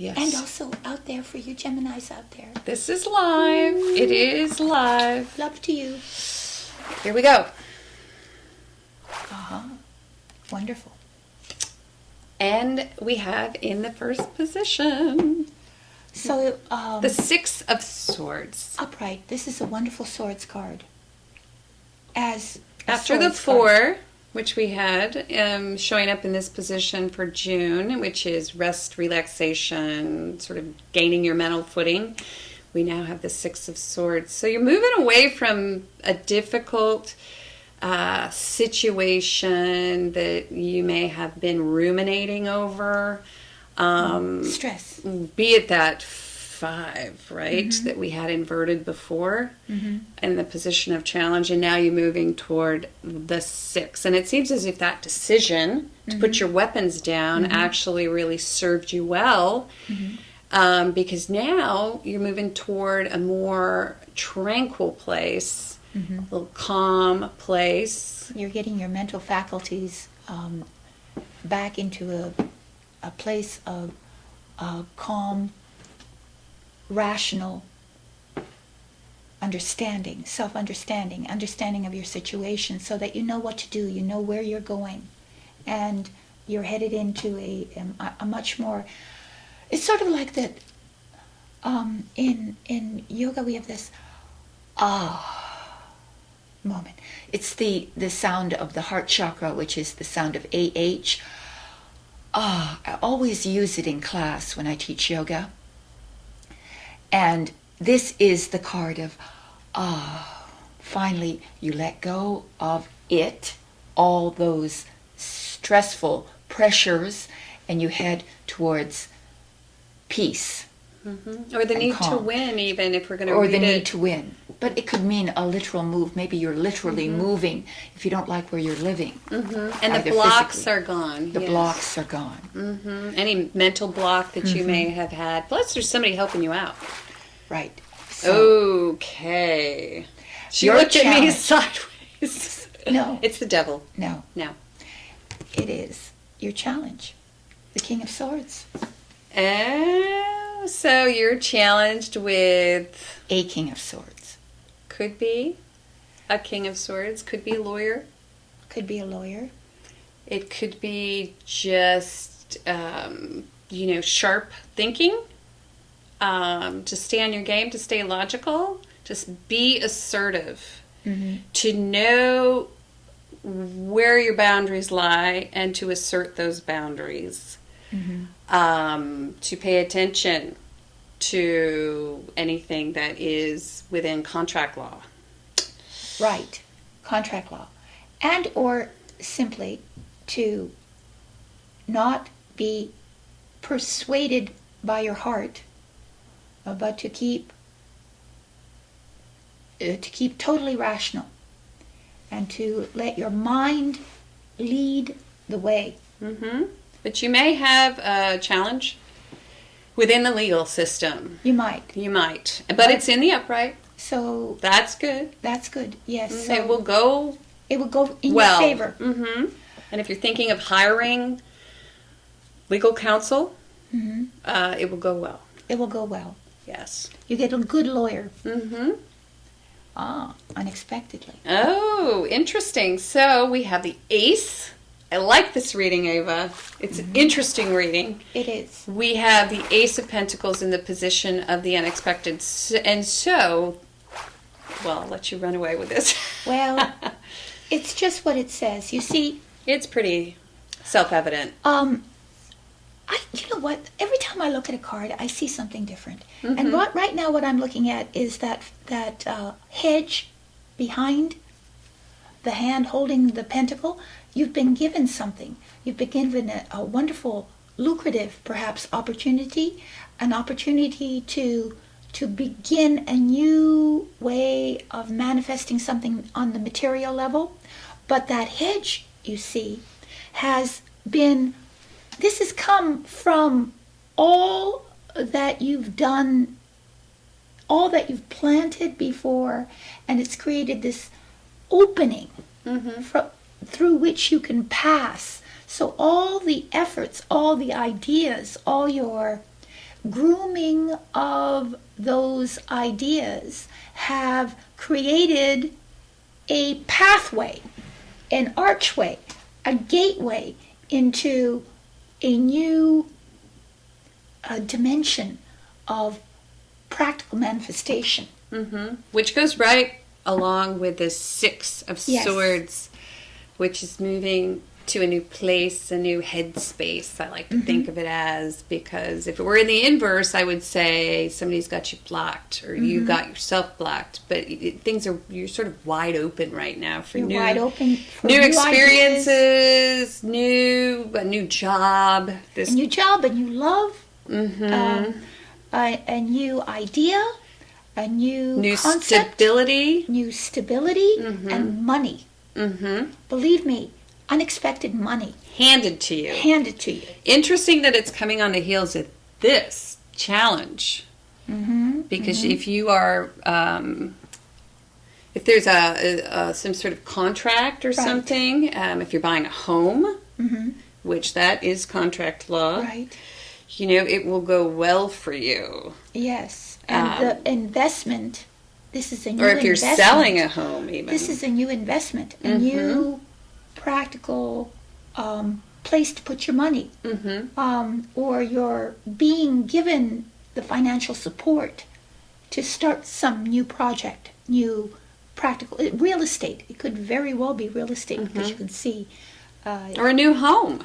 Yes. And also out there for you Geminis out there. This is live. It is live. Love to you. Here we go. Uh-huh. Wonderful. And we have in the first position So, the Six of Swords. upright. This is a wonderful swords card. As a After the swords Four, card. which we had showing up in this position for June, which is rest, relaxation, sort of gaining your mental footing, we now have the Six of Swords. So you're moving away from a difficult situation that you may have been ruminating over. Stress. Be it that 5, right, that we had inverted before in the position of challenge, and now you're moving toward the 6. And it seems as if that decision to put your weapons down actually really served you well, because now you're moving toward a more tranquil place, a little calm place. You're getting your mental faculties back into a place of calm, rational understanding, self-understanding, understanding of your situation, so that you know what to do, you know where you're going, and you're headed into a much more. It's sort of like that. In yoga, we have this moment. It's the sound of the heart chakra, which is the sound of AH. I always use it in class when I teach yoga. And this is the card of, finally you let go of it, all those stressful pressures, and you head towards peace. Or the need to calm. win, even if we're going to Or read the need it. to win. But it could mean a literal move. Maybe you're literally moving if you don't like where you're living. And the Either blocks physically. are gone. The yes. blocks are gone. Any mental block that you may have had. Plus, there's somebody helping you out. Right. So, Okay. She Your looked at me challenge. sideways. No. It's the devil. No, No. it is your challenge. The King of Swords. Oh, so you're challenged with, A King of Swords. could be a King of Swords, could be a lawyer. Could be a lawyer. It could be just, sharp thinking. To stay on your game, to stay logical, just be assertive, to know where your boundaries lie and to assert those boundaries, to pay attention to anything that is within contract law. Right. Contract law. And or simply to not be persuaded by your heart, but to keep totally rational and to let your mind lead the way. But you may have a challenge within the legal system. You might. You might. But it's in the upright. So That's good. that's good. Yes. So It will go it will go in well. your favor. And if you're thinking of hiring legal counsel, it will go well. It will go well. Yes. You get a good lawyer. Mm-hmm. Unexpectedly. Oh, interesting. So we have the Ace. I like this reading, Ava. It's an interesting reading. It is. We have the Ace of Pentacles in the position of the unexpected. And so, well, I'll let you run away with this. Well, it's just what it says. You see, It's pretty self-evident. you know what? Every time I look at a card, I see something different. And right now, what I'm looking at is that hedge behind the hand holding the pentacle. You've been given something. You've been given a wonderful, lucrative, perhaps, opportunity, an opportunity to begin a new way of manifesting something on the material level. But that hedge, you see, has been. This has come from all that you've done, all that you've planted before, and it's created this opening through which you can pass. So all the efforts, all the ideas, all your grooming of those ideas have created a pathway, an archway, a gateway into a new dimension of practical manifestation. Which goes right along with the Six of Swords, which is moving to a new place, a new headspace, I like to think of it as, because if it were in the inverse, I would say somebody's got you blocked or you got yourself blocked. But you're sort of wide open right now for new experiences, a new job, a new job, a new love, a new idea, a new concept, new stability, and money. Believe me, unexpected money. Handed to you. Interesting that it's coming on the heels of this challenge. Because if you are, if there's some sort of contract or something, if you're buying a home, which that is contract law, it will go well for you. Yes. And the investment, this is a new investment. Or if you're selling a home even. This is a new investment, a new practical place to put your money, or you're being given the financial support to start some new project, new practical real estate. It could very well be real estate because you can see, or a new home,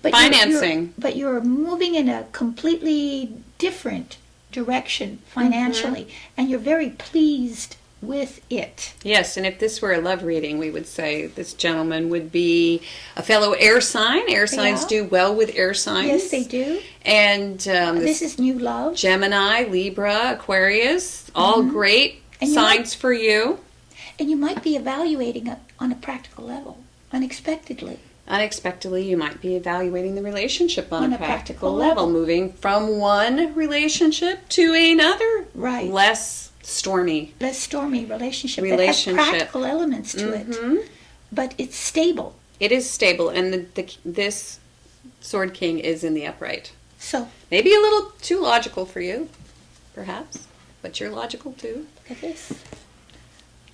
but financing. But you're moving in a completely different direction financially, and you're very pleased with it. Yes, and if this were a love reading, we would say this gentleman would be a fellow air sign. Air signs do well with air signs. Yes, they do. And this is new love. Gemini, Libra, Aquarius, all great signs for you. And you might be evaluating it on a practical level, unexpectedly. Unexpectedly, you might be evaluating the relationship on a practical level, moving from one relationship to another. Right. Less stormy relationship. It has practical elements to it, but it's stable. It is stable, and this Sword King is in the upright. So maybe a little too logical for you, perhaps, but you're logical too. Look at this.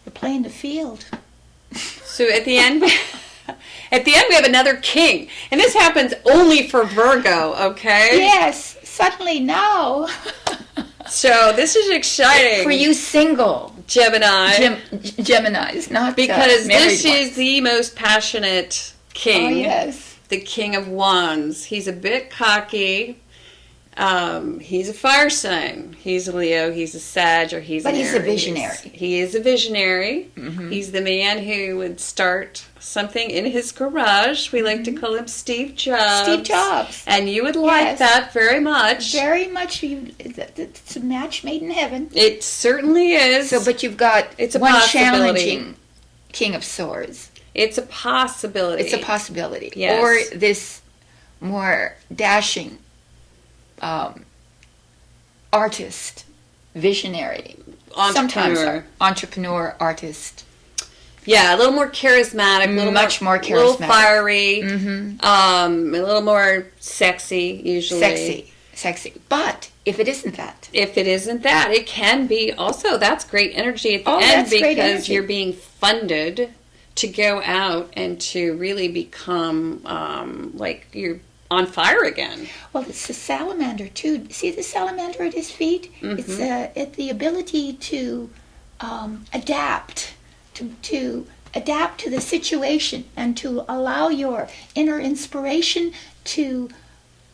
We're playing the field. So at the end, we have another king, and this happens only for Virgo. Okay? Yes. Suddenly now. So this is exciting for you single Geminis, not because this ones. is the most passionate king. Oh yes, the King of Wands. He's a bit cocky. He's a fire sign. He's a Leo. He's a Sag, or he's an Aries. But he's a visionary. He is a visionary. He's the man who would start something in his garage. We like to call him Steve Jobs. Steve Jobs. And you would like that very much. Very much. It's a match made in heaven. It certainly is. So, but you've got one challenging King of Swords. It's a possibility. It's a possibility. Yes. Or this more dashing artist, visionary, entrepreneur, artist. Yeah, a little more charismatic, much more charismatic, a little fiery, a little more sexy, usually. Sexy. But if it isn't that, it can be also. That's great energy at the end because you're being funded to go out and to really become like you're on fire again. Well, it's the salamander too. See the salamander at his feet? It's the ability to adapt, to adapt to the situation, and to allow your inner inspiration to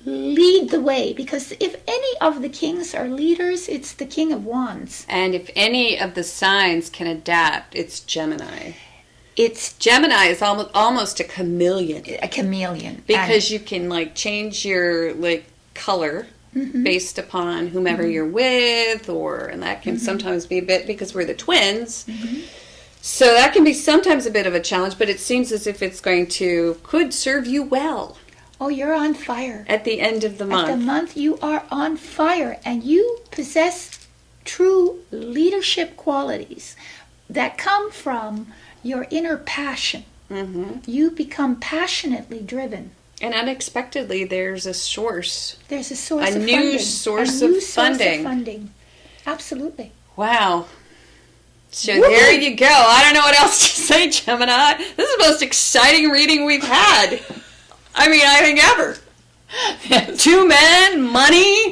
lead the way. Because if any of the kings are leaders, it's the King of Wands. And if any of the signs can adapt, it's Gemini. Gemini is almost a chameleon. A chameleon. Because you can change your color based upon whomever you're with, and that can sometimes be a bit, because we're the twins. So that can be sometimes a bit of a challenge, but it seems as if it's could serve you well. Oh, you're on fire. At the end of the month. At the month, you are on fire, and you possess true leadership qualities that come from your inner passion. You become passionately driven. And unexpectedly, there's a source. There's a source A of new funding. source a new of source funding. of funding. Absolutely. Wow. So Woo-hoo. there you go. I don't know what else to say, Gemini. This is the most exciting reading we've had. I mean, I think ever. Yes. 2 men, money,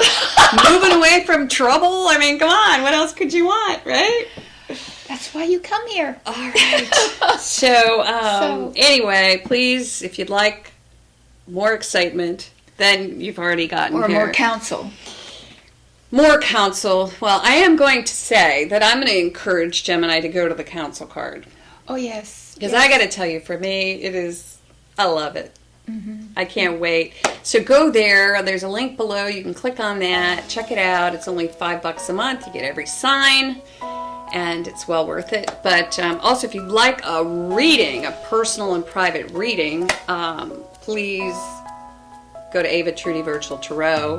moving away from trouble. I mean, come on. What else could you want, right? That's why you come here. All right. So, anyway, please, if you'd like more excitement, then you've already gotten Or here. more counsel. More counsel. Well, I am going to say that I'm going to encourage Gemini to go to the counsel card. Oh, yes. Because yes. I got to tell you, for me, it is, I love it. Mm-hmm. I can't wait. So go there. There's a link below. You can click on that. Check it out. It's only $5 a month. You get every sign. And it's well worth it. But also, if you'd like a reading, a personal and private reading, please go to Ava Trudy Virtual Tarot.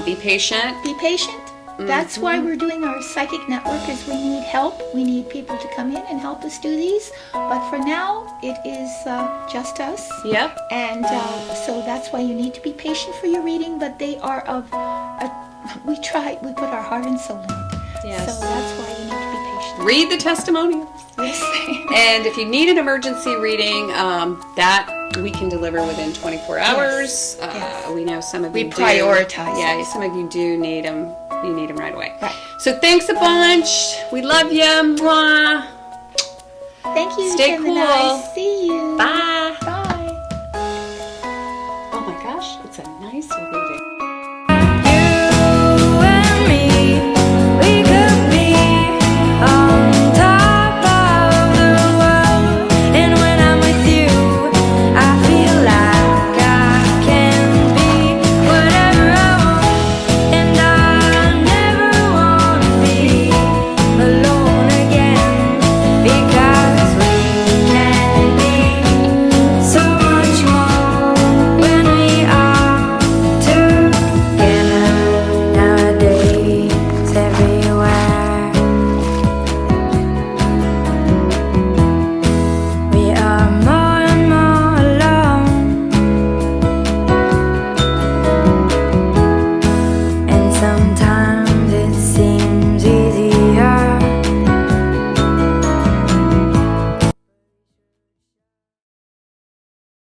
Be patient. Be patient. That's why we're doing our psychic network, is we need help. We need people to come in and help us do these. But for now, it is just us. Yep. And so that's why you need to be patient for your reading. But they are we put our heart and soul in it. Yes. So that's why you need to be patient. Read the testimonials. Yes. And if you need an emergency reading, that we can deliver within 24 hours. Yes. We know some of We you prioritize do. Yeah, it. some of you do need them. You need them right away. Right. So thanks a bunch. We love you. Mwah. Thank you, Stay Gemini. cool. See you. Bye.